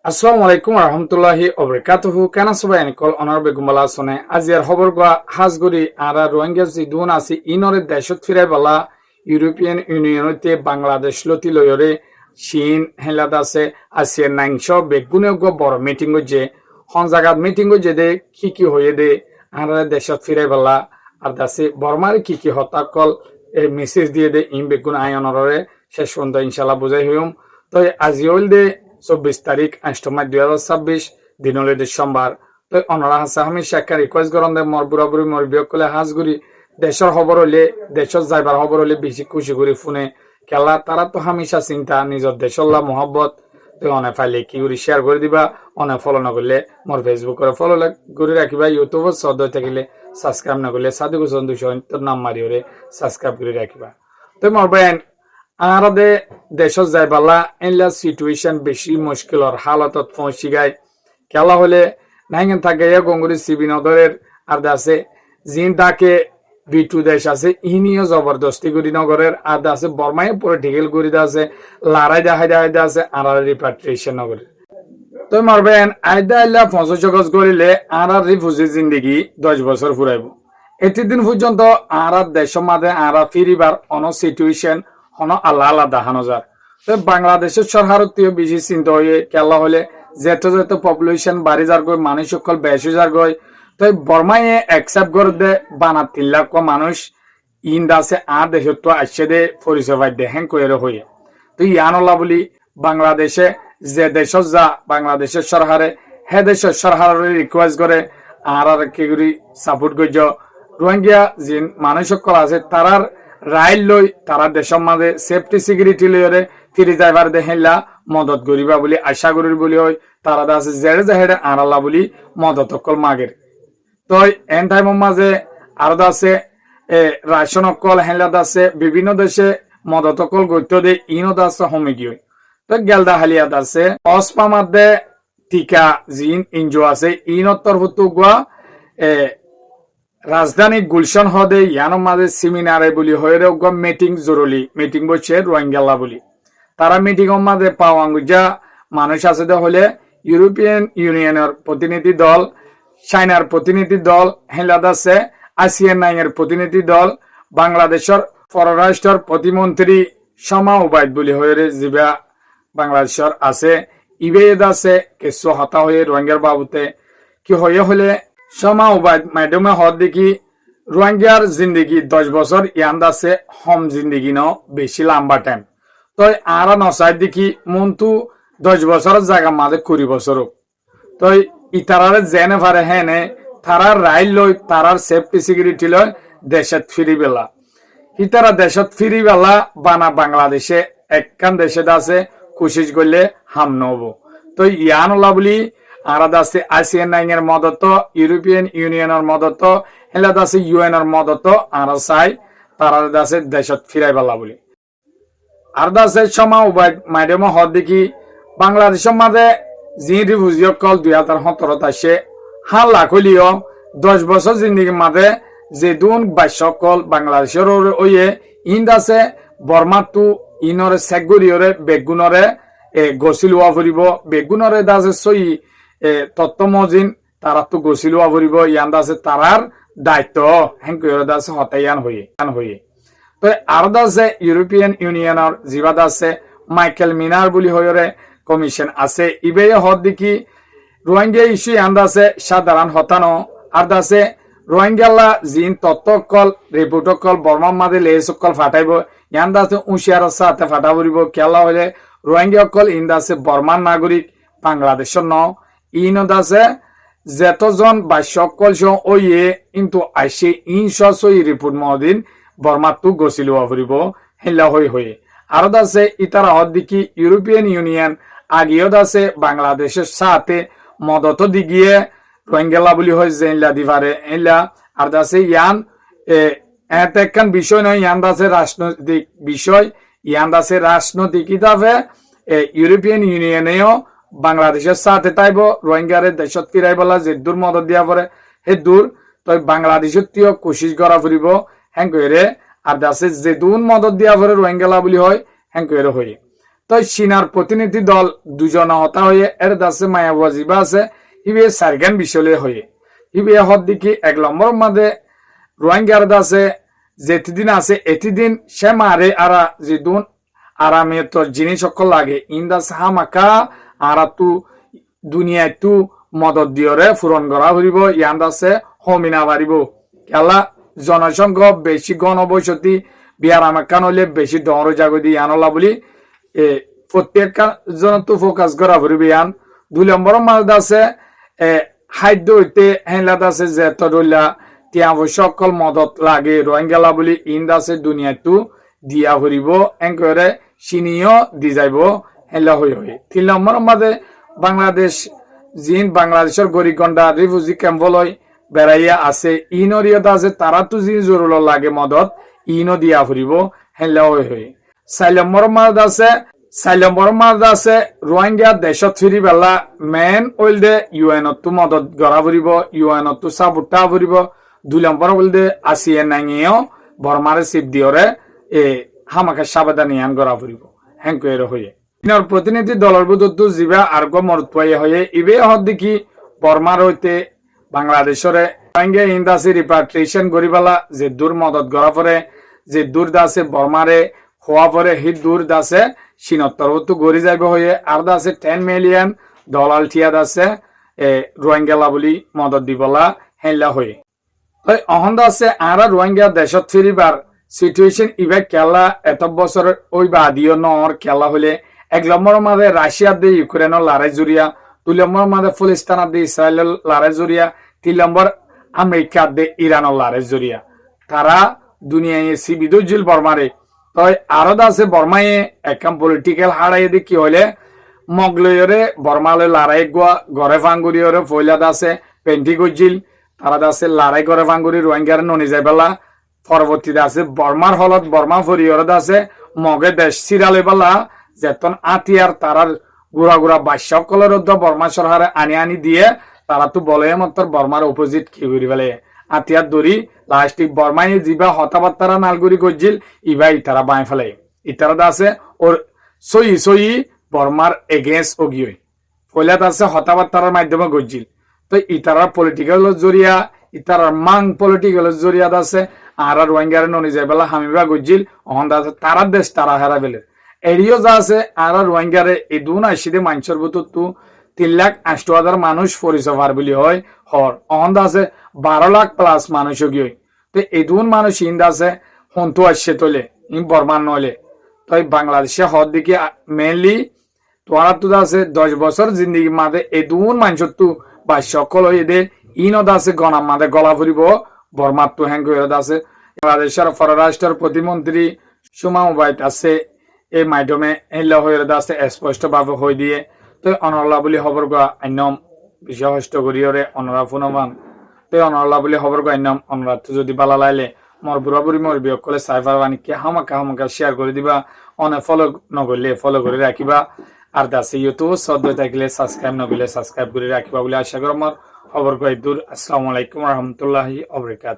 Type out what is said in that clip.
আসসালামু আলাইকুম রহমতুল্লাহি ওবরাকাতুহু কেন সবাই নিকল অনার বেগুমলা শুনে আজিয়ার খবর গা হাজগুড়ি আর রোহিঙ্গা জিদুন আছে ইনরে দেশত ফিরাই বলা ইউরোপিয়ান ইউনিয়নতে বাংলাদেশ লতি লয়রে চীন হেলাদ আছে আসিয়ার নাইংশ বেগুনে বড় মিটিং যে হন জায়গাত মিটিং যে দে কি হয়ে দে আর দেশত ফিরাই বলা আর দাসে বর্মারে কি হতাকল মেসেজ দিয়ে দে ইন বেগুন আয়নরে শেষ পর্যন্ত ইনশাল্লাহ বুঝাই হইম তো আজি হইল দে 24 তারিখ 8 মার্চ 2026 দিন হলে সোমবার তো অনরা হাসা আমি শেখা রিকোয়েস্ট করন দে মর বুড়াবুড়ি মর বিয়কলে হাজগুড়ি দেশের খবর হলে দেশের যাইবার খবর হলে বেশি খুশি করে ফোনে খেলা তারা তো হামেশা চিন্তা নিজের দেশল্লা মোহব্বত তো অনেক ফাইলে কি করে শেয়ার করে দিবা অনেক ফলো না করলে মোর ফেসবুক ফলো করে রাখিবা ইউটিউবত সদয় থাকিলে সাবস্ক্রাইব না করলে সাধু গোসন তোর নাম মারি ওরে সাবস্ক্রাইব করে রাখিবা তো মোর বেন আরাদে দেশত যাই বালা এনলা সিচুয়েশন বেশি মুশকিলর হালতত পৌঁছি গায় খেলা হলে নাইগেন থাকে গঙ্গুরি সিবিনগরের আর আছে জিন তাকে বিটু দেশ আছে ইনিও জবরদস্তি করি নগরের আর আছে বর্মায় পরে ঢিকেল করি আছে লড়াই দেখাই আছে আর রিপাট্রিয়েশন নগরের তো মারবেন আইদা আইলা ৫০ গজ করিলে আর রিফিউজি জিন্দিগি 10 বছর ফুরাইব এতদিন পর্যন্ত আর দেশের মাঝে আর ফিরিবার অন সিচুয়েশন হন আলাদা হানজার তো বাংলাদেশের সরকারতীয় বেশি চিন্তা হয়ে খেলা হলে যেত পপুলেশন বাড়ি যার গই মানুষ সকল বেশি যার গই তো বর্মায় একসেপ্ট করে দে বানা 3 লাখ মানুষ ইন্দ আছে আর দেশ তো আসছে দে পরিচয় পাই দেখেন কইরে হয়ে তো ইয়ানলা বলি বাংলাদেশে যে দেশ যা বাংলাদেশের সরকারে হে দেশের সরকারের রিকোয়েস্ট করে আর কি করি সাপোর্ট করছ রোহিঙ্গা যে মানুষ সকল আছে তারার রাইল লই তারা দেশের মাঝে সেফটি সিকিউরিটি লইরে ফিরে যাইবার দেহেলা মদত করিবা বলি আশা করি বলি হয় তারা আছে জেড়ে জাহেড়ে আড়ালা বলি মদত অকল মাগের তো এন টাইমের মাঝে আর আছে রাশন অকল হেলাদ আছে বিভিন্ন দেশে মদত অকল গত্য দে ইনত আছে হোমিগিয় তো গেলদা হালিয়াত আছে অসপা মাধ্যে টিকা জিন ইনজো আছে ইনত্তর হতো গুয়া রাজধানী গুলশন হদে ইয়ানোর মাঝে সেমিনারে বলি হয়ে মিটিং জরুরি মিটিং বলছে রোহিঙ্গালা বলি তারা মিটিং এর মাঝে পাওয়াঙ্গুজা মানুষ আছে হলে ইউরোপিয়ান ইউনিয়নের প্রতিনিধি দল চায়নার প্রতিনিধি দল হেলাদ আছে আসিয়ান নাইয়ের প্রতিনিধি দল বাংলাদেশের পররাষ্ট্র প্রতিমন্ত্রী শামা উবাইদ বলি হয়ে জিবা বাংলাদেশের আছে ইবেদ আছে কিছু হতা হয়ে রোহিঙ্গার বাবুতে কি হয়ে হলে শামা উবাইদ ম্যাডামে হদ দেখি রোহিঙ্গার জিন্দগি 10 বছর ইয়ান্দ আছে হম জিন্দগি ন বেশি লম্বা টাইম তো আর নসাই দেখি মন্তু 10 বছরের জায়গা মাঝে 20 বছর তো ইতারারে জেনে পারে হেনে তারার রাইল লই তারার সেফটি সিকিউরিটি লই দেশত ফিরি বেলা ইতারা দেশত ফিরি বেলা বানা বাংলাদেশে একখান দেশে আছে কোশিশ করলে হাম নব তো ইয়ানলা বলি আর আছে আসিয়ান নাইনের মদত ইউরোপিয়ান ইউনিয়নের মদত হেলাদ আছে ইউএন এর মদত আর চাই তারা আছে দেশত ফিরাই বেলা বলি আর আছে সমা উবাই মাইডাম হদ দেখি বাংলাদেশের মাঝে যি রিফিউজি কল 2017 আসে 1 লাখ হলিও 10 বছর জিন্দিগির মাঝে যে দুন 22 কল বাংলাদেশের ওয়ে ইন্দ আছে বর্মা টু ইনরে সেগুরিয়রে বেগুনরে গছিলোয়া ফুরিব বেগুনরে দাসে সই তত্ত্ব মজিন তারা তো গছিলোয়া ফুরিব ইয়ান দাসে তারার দায়িত্ব হেঙ্কয়রে দাসে হতাইয়ান হয়ে তো আর দাসে ইউরোপিয়ান ইউনিয়নের জিবাদ আছে মাইকেল মিনার বলি হয়রে কমিশন আছে ইবে হদ দেখি রোহিঙ্গা ইস্যু ইয়ান দাসে সাধারণ হতানো আর দাসে রোহিঙ্গালা জিন তত্ত্বকল রিপোর্টকল বর্মার মাঝে লেসকল ফাটাইব ইয়ান দাসে উঁশিয়ার সাথে ফাটা ফুরিব খেলা হলে রোহিঙ্গা অকল ইন দাসে বর্মার নাগরিক বাংলাদেশের ন ইন দাসে যেতজন বা সকল ওয়ে কিন্তু আইসে ইনশো রিপোর্ট মহদিন বর্মা তু গছিল ফুরিব হেলা হয়ে আর দাসে ইতারা হদ দেখি ইউরোপিয়ান ইউনিয়ন আগিও দাসে বাংলাদেশের সাথে মদত দিগিয়ে রোহিঙ্গালা বলি হয় যে ইনলা দিবারে এলা আর দাসে ইয়ান একখান বিষয় নয় ইয়ান দাসে রাজনৈতিক বিষয় ইয়ান দাসে রাজনৈতিক কিতাবে ইউরোপিয়ান ইউনিয়নেও বাংলাদেশের সাথে তাইব রোহিঙ্গারে দেশত ফিরাই বলা যে দূর মদত দিয়া পরে হে দূর তো বাংলাদেশের তিও কোশিশ করা ফুরিব হ্যাঁ কইরে আর দাসে যে দুন মদত দিয়া পরে রোহিঙ্গালা বলি হয় হ্যাঁ কইরে হয়ে তো চীনার প্রতিনিধি দল দুজন হতা হয়ে এর দাসে মায়া ওয়াজিবা আছে ইবে সারগান বিষলে হয়ে ইবে হদ দিকে 1 নম্বর মাঝে রোহিঙ্গার দাসে যেতিদিন আছে এতিদিন সে মারে আরা জিদুন আরামে তোর জিনিস সকল লাগে ইন্দাস হামাকা আরা তু দুনিয়ায় তু মদত দিয়রে পূরণ করা হইব ইয়ান্দাসে হমিনা পারিব খেলা জনসংখ্যা বেশি গণবসতি বিহার আমাকান হলে বেশি ডর জাগদি ইয়ানলা বলি প্রত্যেক জন তো ফোকাস করা হইব ইয়ান 2 নম্বর মাঝে আছে খাদ্য হইতে হেলাত আছে যে তরুলা তিয়া সকল মদত লাগে রোহিঙ্গালা বলি ইন্দাসে দুনিয়ায় তু দিয়া হইব এঙ্করে চিনিও দি যাইব হেলা হই 3 নম্বর মাঝে বাংলাদেশ জিন বাংলাদেশের গরিগন্ডা রিফিউজি ক্যাম্পলৈ বেড়াইয়া আছে ইনরিয়ত আছে তারা তো জিন জরুর লাগে মদত ইনো দিয়া ফুরিব হেলা হই 4 নম্বর মাঝে আছে রোহিঙ্গা দেশত ফিরি বেলা মেন ওইল দে ইউএনত তো মদত গড়া ফুরিব ইউএনত তো সাপোর্টা ফুরিব 2 নম্বর ওইল দে আসিয়ে নাঙিও বর্মারে সিপ দিয়রে হামাকে সাবধানিয়ান গড়া ফুরিব হেঙ্কুয়ের হয়ে ইনর প্রতিনিধি দলের বুদ্ধ জিবা আর্গ মরতুয়াই হয়ে ইবে হদ দেখি বর্মার হইতে বাংলাদেশরে রোহিঙ্গা ইন্দাসি রিপাট্রিয়েশন করিবালা যে দূর মদত গড়া পরে যে দূর দাসে বর্মারে হওয়া পরে হি দূর দাসে চীনত্তরবতু গড়ি যাইব হয়ে আর দাসে $10 মিলিয়ন টিয়া দাসে রোহিঙ্গালা বলি মদত দিবলা হেলা হয়ে তাই অহন দাসে আর রোহিঙ্গা দেশত ফিরিবার সিচুয়েশন ইবে খেলা এত বছর ওই বাদিও নর খেলা হলে 1 নম্বর মাঝে রাশিয়া দিয়ে ইউক্রেনের লড়াই জড়িয়া 2 নম্বর মাঝে ফিলিস্তিন দিয়ে ইসরায়েলের লড়াই জড়িয়া 3 নম্বর আমেরিকা দিয়ে ইরানের লড়াই জড়িয়া তারা দুনিয়ায় সিবিদু জিল বর্মারে তাই আরো আছে বর্মায় একদম পলিটিক্যাল হারাই দিয়ে কি হলে মগলয়রে বর্মালে লড়াই গড়ে ফাঙ্গুরিয়রে ফয়লাদ আছে পেন্টি গজিল তারা আছে লড়াই গড়ে ফাঙ্গুরি রোহিঙ্গার ননি যাইবেলা পরবর্তীতে আছে বর্মার হলত বর্মা ফরিয়রদ আছে মগে দেশ সিরালে বেলা যেতন আতিয়ার তারার গুড়া গুড়া বাস্যকলের বর্মা সরকারে আনি দিয়ে তারা তো বলে মাত্র বর্মার অপোজিট কি করি বলে আতিয়ার দড়ি লাস্টিক বর্মাই যিবা হতাবার্তারা নালগুড়ি গজিল ইবা ইতারা বাই ফেলে ইতারা আছে ওর সই বর্মার এগেন্স্ট অগিয়ে ফলাত আছে হতাবার্তার মাধ্যমে গজিল তো ইতারা পলিটিক্যাল জরিয়া ইতারার মাং পলিটিক্যাল জরিয়া আছে আর রোহিঙ্গার ননি যাই বেলা হামিবা গজিল অহন আছে তারা দেশ তারা হেরা বেলে এরিও যা আছে আর রোহিঙ্গারে এই দুন আসিদে মানুষের ভিতর তো 3,80,000 মানুষ পরিচয় বলি হয় হর অহন আছে 12 লাখ প্লাস মানুষ গিয়ে তো এই দুন মানুষ ইন্দ আছে হন্তু আসছে তোলে ইন বর্মান নলে তাই বাংলাদেশে হর দিকে মেনলি তোরা তো আছে 10 বছর জিন্দগি মাঝে এই দুন মানুষের তো বা সকল হয়ে দে ইনদ আছে গণাম মাঝে গলা ফুরিব বর্মার তো হ্যাং হয়ে আছে বাংলাদেশের পররাষ্ট্র প্রতিমন্ত্রী সুমা মুবাইত আছে এই মাধ্যমে এলা হয়ে আছে স্পষ্টভাবে হয়ে দিয়ে তো অনলা বুলি খবর গা অন্যম বিষয় হস্ত করিয়রে অনরা ফুনমান তো অনলা বুলি খবর গা অন্যম অনরাত যদি বালা লাইলে মোর বুড়া বুড়ি মোর বিয়োগ করলে সাইফার বানিকে হামাকা শেয়ার করে দিবা অনে ফলো নগরলে ফলো করে রাখিবা আর দাসে ইউটিউব সদ্য থাকলে সাবস্ক্রাইব নগরলে সাবস্ক্রাইব করে রাখিবা বলে আশা করি আমার খবর গা দূর। আসসালামু আলাইকুম রহমতুল্লাহি ওয়া বারাকাতুহু।